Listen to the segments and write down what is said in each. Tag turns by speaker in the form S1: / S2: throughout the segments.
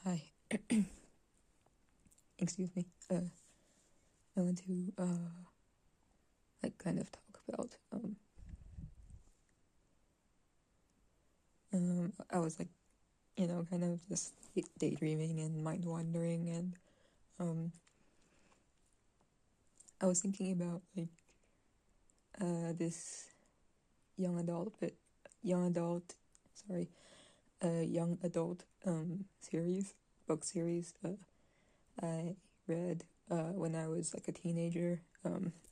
S1: Hi. Excuse me. I want to like kind of talk about I was like kind of just daydreaming and mind wandering, and um I was thinking about like this young adult but young adult sorry young adult series book series I read when I was like a teenager,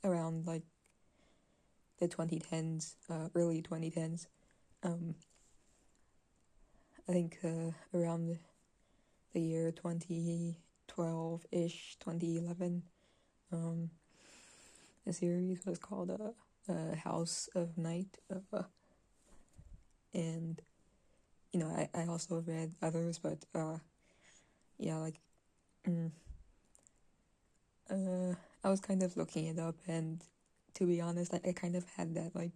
S1: around like the 2010s, early 2010s. um I think around the year 2012-ish, 2011. um the series was called House of Night, and I also read others, but yeah, like mm, I was kind of looking it up, and to be honest, I kind of had that like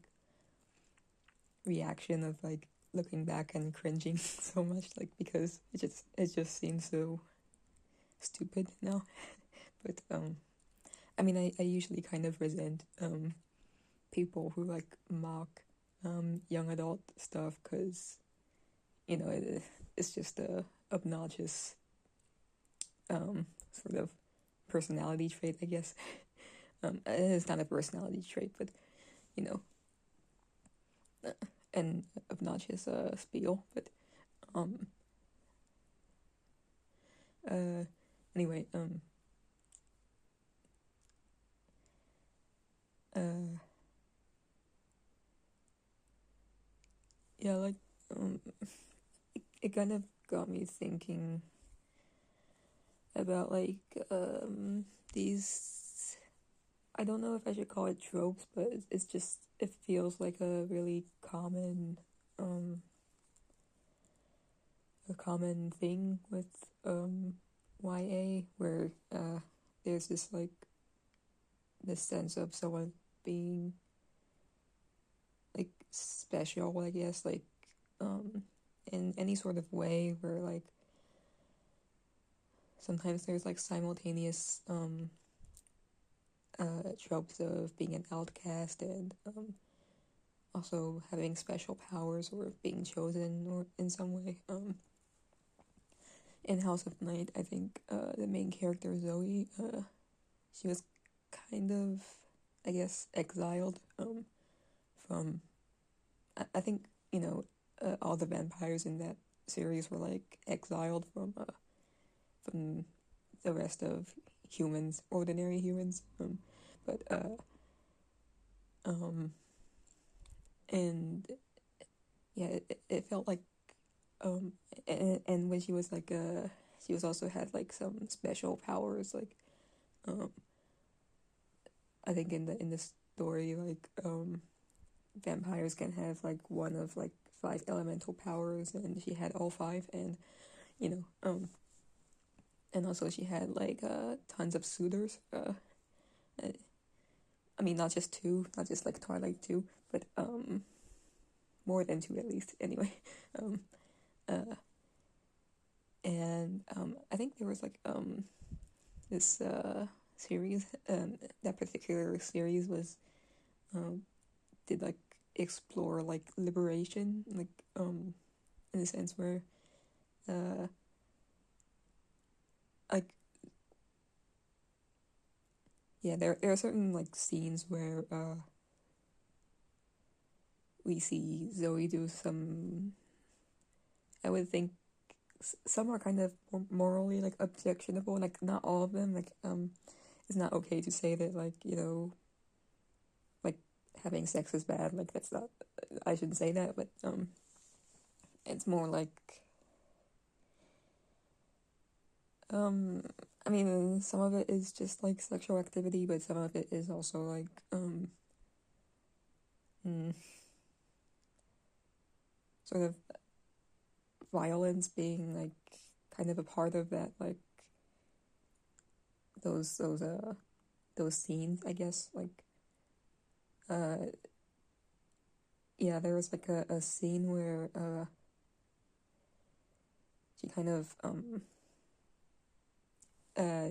S1: reaction of like looking back and cringing so much, like because it just seems so stupid now. But I mean, I usually kind of resent people who like mock young adult stuff, because it's just a obnoxious sort of personality trait, I guess. It's not a personality trait, but you know, an obnoxious spiel. But um, uh, anyway, uh, yeah, like um, it kind of got me thinking about like these. I don't know if I should call it tropes, but it's just it feels like um a common thing with YA, where there's this sense of someone being like special, I guess, like in any sort of way, where like sometimes there's like simultaneous tropes of being an outcast, and also having special powers or being chosen or in some way. In House of Night, I think the main character Zoe, she was kind of, I guess, exiled from. I think all the vampires in that series were like exiled from the rest of humans, ordinary humans. But um, and yeah, it felt like um, and when she was like she was also had like some special powers, like um, I think in the story, like vampires can have like one of like five elemental powers, and she had all five, and you know and also she had like tons of suitors. Uh, I mean, not just two, not just like Twilight two, but more than two at least. Anyway, um, uh, and I think there was like this series. That particular series was did like explore like liberation, like in a sense where uh like yeah, there are certain like scenes where we see Zoe do some, I would think some are kind of morally like objectionable, like not all of them. Like it's not okay to say that like like having sex is bad. Like that's not, I shouldn't say that, but it's more like um I mean, some of it is just like sexual activity, but some of it is also like mm, sort of violence being like kind of a part of that, like those scenes, I guess. Like uh yeah, there was like a scene where she kind of uh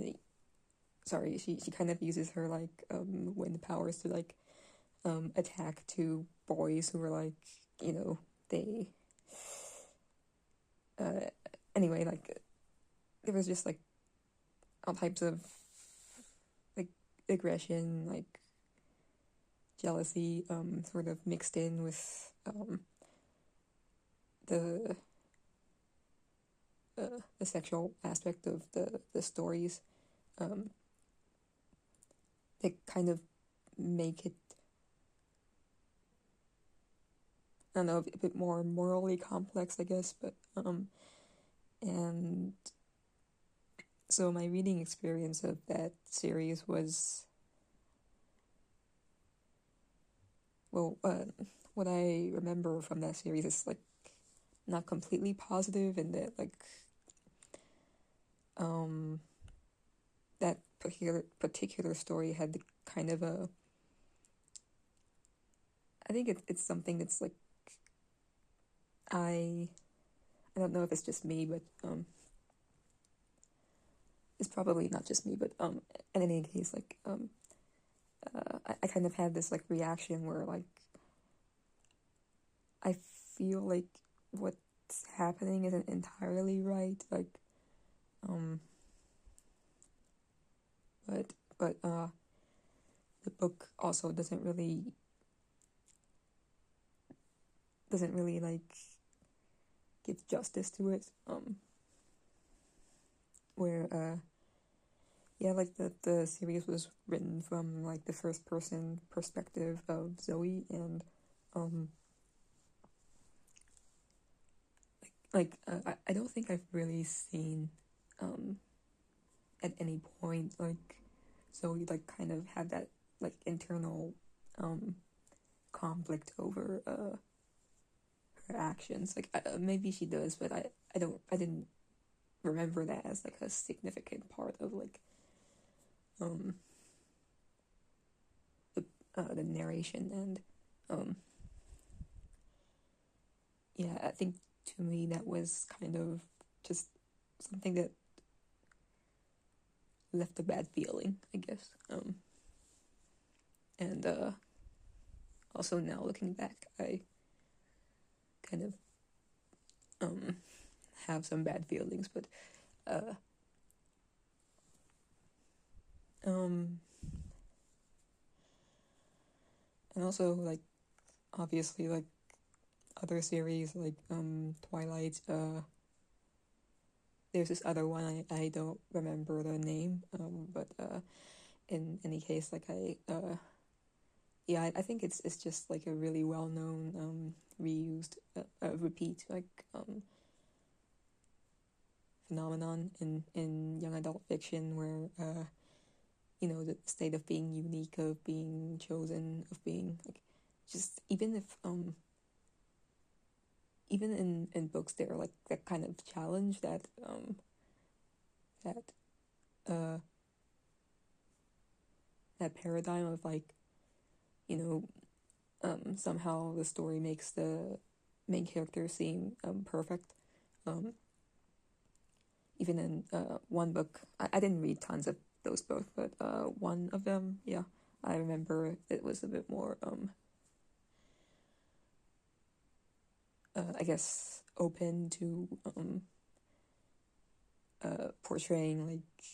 S1: she kind of uses her like wind powers to like attack two boys who were like, you know, they uh anyway, like there was just like all types of like aggression, like jealousy, sort of mixed in with the the sexual aspect of the stories, um, that kind of make it, I don't know, a bit more morally complex, I guess. But and so my reading experience of that series was, well, what I remember from that series is like not completely positive, and that like that particular story had the kind of a, I think it's something that's like, I I don't know if it's just me, but it's probably not just me, but in any case, like I kind of had this like reaction where like I feel like what's happening isn't entirely right, like um but the book also doesn't really like give justice to it, where yeah, like the series was written from like the first person perspective of Zoe, and um I don't think I've really seen at any point like Zoe like kind of had that like internal um conflict over her actions. Like maybe she does, but I didn't remember that as like a significant part of like um the narration. And um yeah, I think to me that was kind of just something that left a bad feeling, I guess. And also now looking back, I kind of have some bad feelings, but uh um and also like obviously like other series like Twilight, there's this other one, I don't remember the name, but in any case, like yeah, I think it's just like a really well known reused repeat like phenomenon in young adult fiction, where you know, the state of being unique, of being chosen, of being like, just even if even in books there are like that kind of challenge, that uh that paradigm of like, you know, somehow the story makes the main character seem perfect. Um, Even in one book, I didn't read tons of those books, but one of them, yeah, I remember it was a bit more, I guess, open to portraying like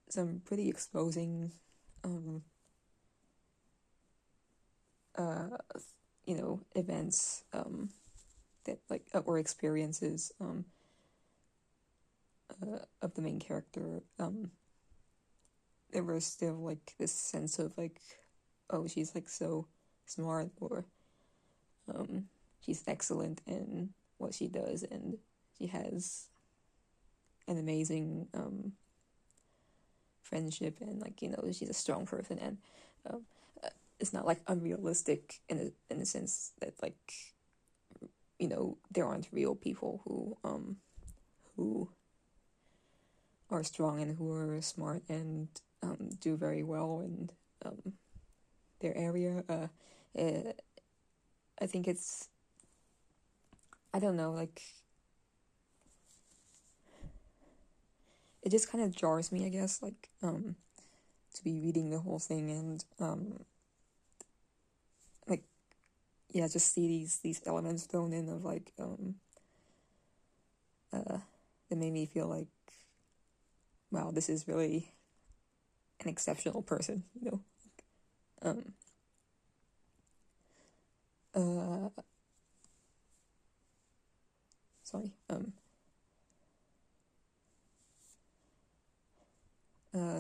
S1: some pretty exposing, um, uh, you know, events, that like or experiences, of the main character. There was still like this sense of like, oh, she's like so smart, or she's excellent in what she does, and she has an amazing friendship, and like, you know, she's a strong person, and um, it's not like unrealistic in a sense that like, you know, there aren't real people who are strong and who are smart and do very well in um, their area. Uh, I think it's, I don't know, like it just kind of jars me, I guess, like to be reading the whole thing and like yeah, just see these elements thrown in of like that made me feel like, wow, this is really an exceptional person, you know. Um, uh, sorry.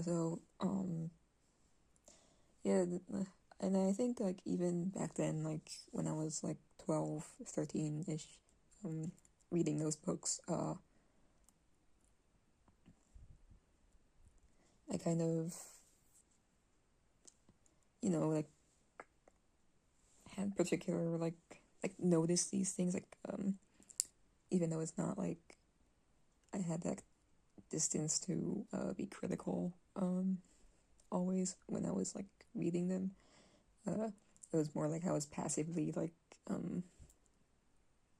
S1: So yeah, and I think like even back then, like when I was like 12, 13-ish, reading those books, I kind of, you know, like had particular like noticed these things, like even though it's not like I had that distance to be critical always when I was like reading them. It was more like I was passively like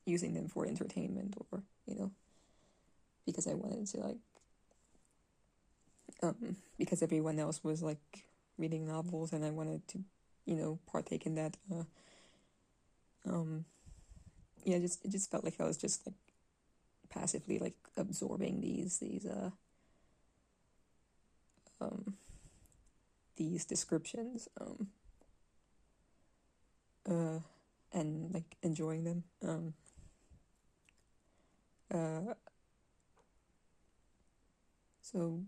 S1: using them for entertainment, or you know, because I wanted to like because everyone else was like reading novels and I wanted to, you know, partake in that. Yeah, just it just felt like I was just like passively like absorbing these descriptions and like enjoying them. So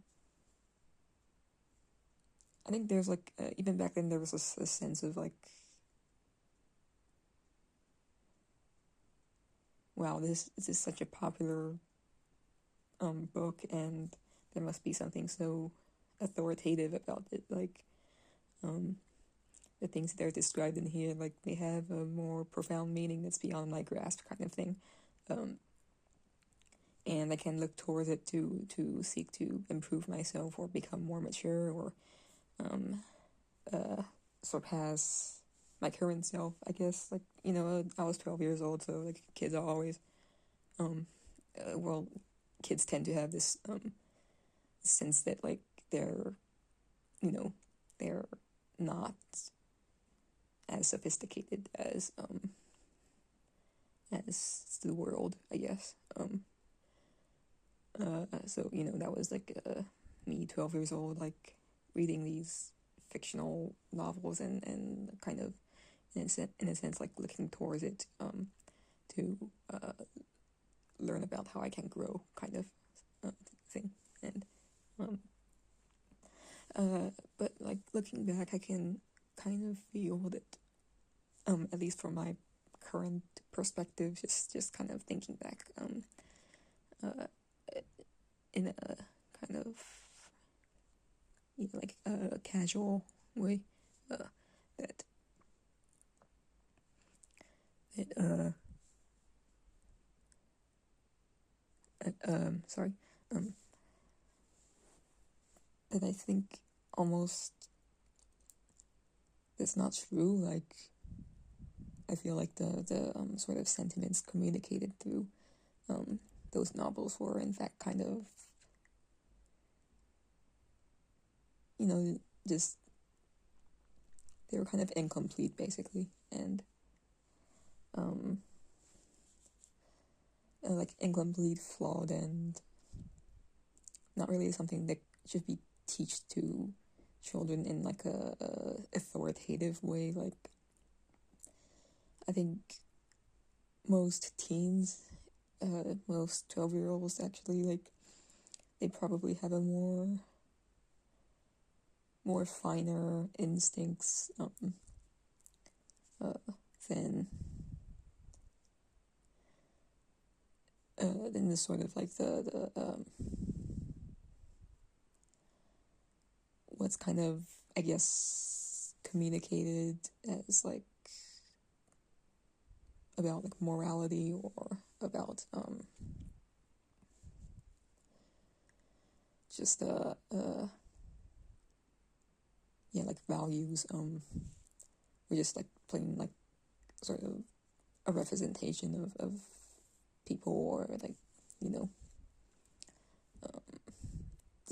S1: I think there's like even back then there was a sense of like, wow, this is such a popular book, and there must be something so authoritative about it. Like the things that are described in here, like they have a more profound meaning that's beyond my grasp, kind of thing. And I can look towards it to seek to improve myself or become more mature or surpass my current self, I guess. Like, you know, I was 12 years old, so like kids are always well, kids tend to have this sense that like they're, you know, they're not as sophisticated as the world, I guess. So you know, that was like me 12 years old, like reading these fictional novels and kind of in a sense like looking towards it to learn about how I can grow, kind of thing. And but like looking back, I can kind of feel that at least from my current perspective, just kind of thinking back in a kind of, you know, like a casual way, that that sorry, that I think almost that's not true. Like I feel like the sort of sentiments communicated through those novels were in fact kind of, you know, just they were kind of incomplete basically, and like incomplete, flawed, and not really something that should be taught to children in like a authoritative way. Like I think most teens, most 12-year-olds actually, like they probably have a more finer instincts than than the sort of like the what's kind of, I guess, communicated as like about like morality or about just yeah, like values, or just like plain like sort of a representation of people, or like, you know,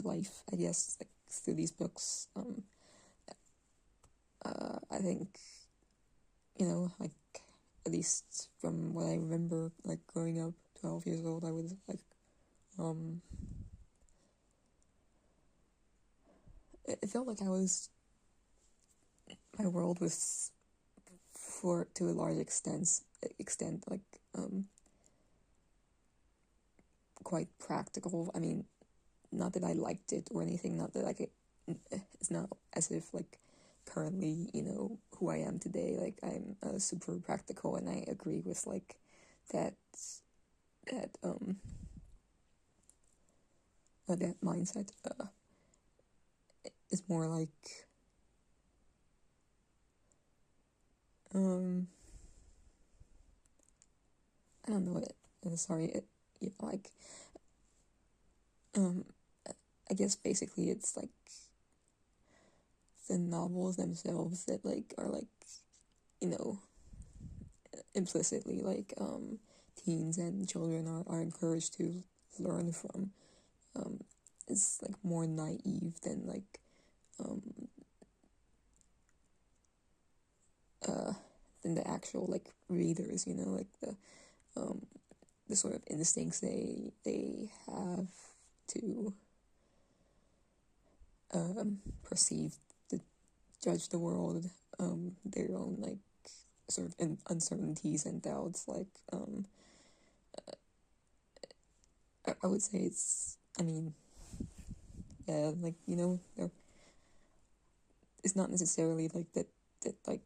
S1: life, I guess, like through these books. I think, like at least from what I remember, like growing up, 12 years old, I was like, it felt like my world was to a large extent like quite practical. I mean, not that I liked it or anything, not that it's not as if like currently, who I am today, like I'm super practical, and I agree with like that that that mindset is more like I don't know what like I guess basically it's like the novels themselves that like are like, implicitly like teens and children are encouraged to learn from. It's like more naive than like than the actual like readers, like the sort of instincts they have to perceive, to judge the world, their own like sort of uncertainties and doubts. Like I would say I mean, yeah, like it's not necessarily like that like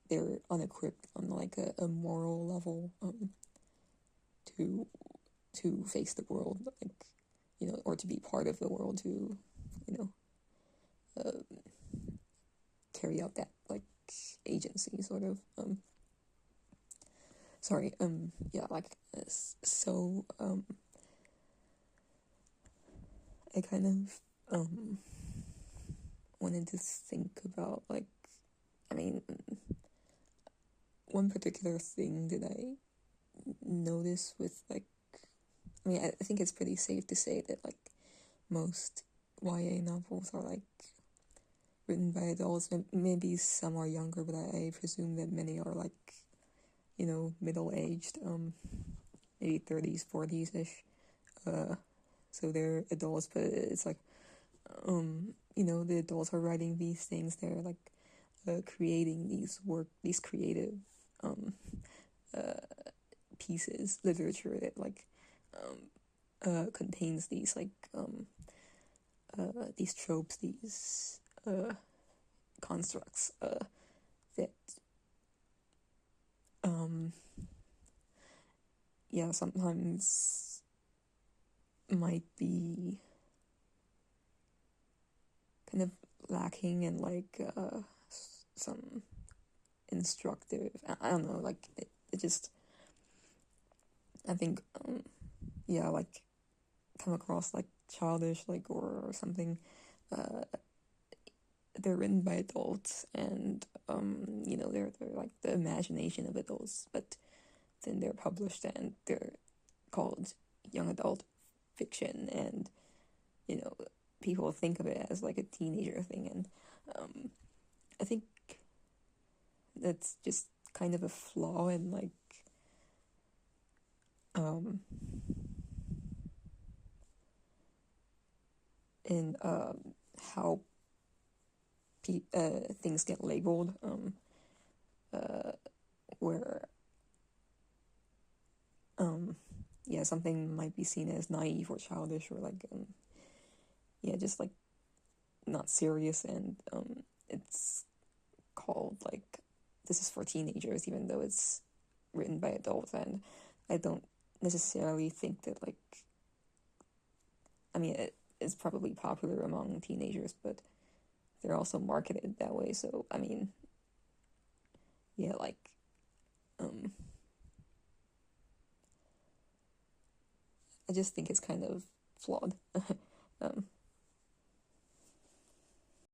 S1: they're unequipped on like a moral level to face the world, like or to be part of the world, to uh, carry out that like agency sort of. Sorry, yeah, like so I kind of wanted to think about like, I mean, one particular thing that I notice with like, I mean, I think it's pretty safe to say that like most YA novels are like written by adults, and maybe some are younger, but I presume that many are like, middle-aged, maybe 30s, 40s-ish. So they're adults, but it's like, the adults are writing these things. They're like creating these creative pieces, literature that like contains these like these tropes, these constructs that yeah, sometimes might be kind of lacking in like some instructive, I don't know, like it just, I think yeah, like come across like childish, like, or something. They're written by adults, and they're like the imagination of adults, but then they're published and they're called young adult fiction, and people think of it as like a teenager thing, and I think that's just kind of a flaw in like in how things get labeled, where yeah, something might be seen as naive or childish, or like yeah, just like not serious, and it's called like this is for teenagers, even though it's written by adults. And I don't necessarily think that like, I mean, it's probably popular among teenagers, but they're also marketed that way. So I mean, yeah, like I just think it's kind of flawed.